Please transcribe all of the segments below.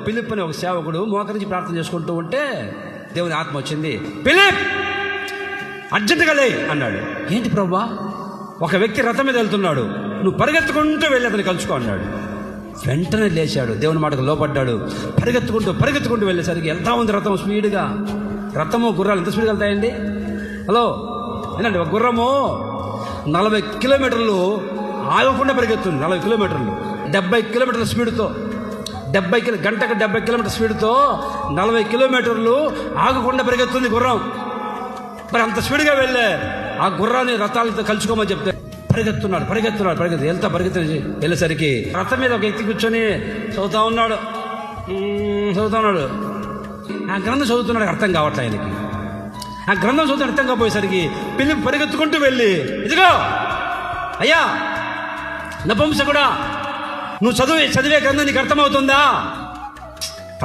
Philip అని ఒక సేవకుడు మోకరించి ప్రార్థన చేసుకుంటూ ఉంటే దేవుని ఆత్మ వచ్చింది. ఫిలిప్ అర్జెంటుగా లే అన్నాడు. ఏంటి ప్రభువా? ఒక వ్యక్తి రథం మీద వెళ్తున్నాడు, నువ్వు పరిగెత్తుకుంటూ వెళ్ళి అతను కలుసుకో అన్నాడు. వెంటనే లేచాడు, దేవుని మాటకు లోపడ్డాడు. పరిగెత్తుకుంటూ వెళ్ళేసరికి వెళ్తా ఉంది రథం స్పీడ్గా. రథము గుర్రాలు ఎంత స్పీడ్గా వెళ్తాయండి? హలో ఏంటండి, ఒక గుర్రము 40 కిలోమీటర్లు ఆగకుండా పరిగెత్తుంది. 40 కిలోమీటర్లు 70 కిలోమీటర్ల స్పీడ్తో, గంటకు 70 కిలోమీటర్ల స్పీడ్తో 40 కిలోమీటర్లు ఆగకుండా పరిగెత్తుంది గుర్రం. మరి అంత స్పీడ్గా వెళ్ళే ఆ గుర్రాన్ని రథాలతో కలుసుకోమని చెప్తే పరిగెత్తున్నాడు. వెళ్ళేసరికి రథం మీద ఒక వ్యక్తి కూర్చొని చదువుతా ఉన్నాడు. ఆ గ్రంథం చదువుతున్నాడు, అర్థం కావట్లే ఆయనకి. ఆ గ్రంథం చదువుతున్న అర్థం కాపోయేసరికి పిల్లలు పరిగెత్తుకుంటూ వెళ్ళి, ఇదిగో అయ్యా నపుంసకుడా, నువ్వు చదివే గ్రంథం నీకు అర్థమవుతుందా?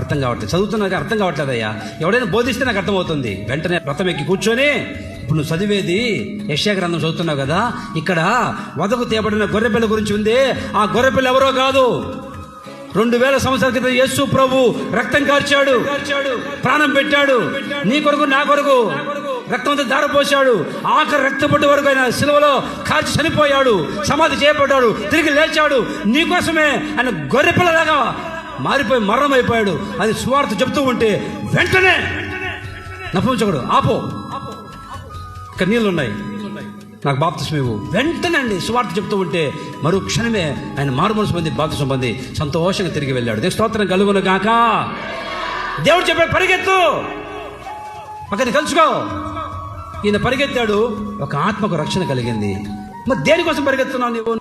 అర్థం కావట్లేదు, చదువుతున్నా అర్థం కావట్లేదు అయ్యా, ఎవడైనా బోధిస్తే నాకు అర్థమవుతుంది. వెంటనే రథం ఎక్కి కూర్చొని, ఇప్పుడు నువ్వు చదివేది యెషయా గ్రంథం చదువుతున్నావు కదా, ఇక్కడ వదకు తేబడిన గొర్రెపిల్ల గురించి ఉంది. ఆ గొర్రెపిల్ల ఎవరో కాదు, 2000 సంవత్సరాల క్రితం యేసు ప్రభు రక్తం కార్చాడు, ప్రాణం పెట్టాడు నీ కొరకు నా కొరకు, రక్తం అంతా ధారపోశాడు. ఆఖరి రక్తపొట్టు వరకు ఆయన సిలువలో కాల్చి చనిపోయాడు, సమాధి చేయబడ్డాడు, తిరిగి లేచాడు. నీకోసమే ఆయన గొర్రెపిల్లలాగా మారిపోయి మరణం అయిపోయాడు అని సువార్త చెప్తూ ఉంటే వెంటనే నపుంసకుడు, ఆపో, ఇక్కడ నీళ్ళున్నాయి, నాకు బాప్తిస్మం ఇవ్వు. వెంటనే అండి సువార్త చెప్తూ ఉంటే మరో క్షణమే ఆయన మారుమనసు పొంది బాప్తిస్మం పొంది సంతోషంగా తిరిగి వెళ్ళాడు. దేవుని స్తోత్రం కలుగును గాక. దేవుడు చెప్పాడు పరిగెత్తు, అక్కడిని కలుసుకో. ఈయన పరిగెత్తాడు, ఒక ఆత్మకు రక్షణ కలిగింది. మరి దేనికోసం పరిగెత్తున్నావు నీవు?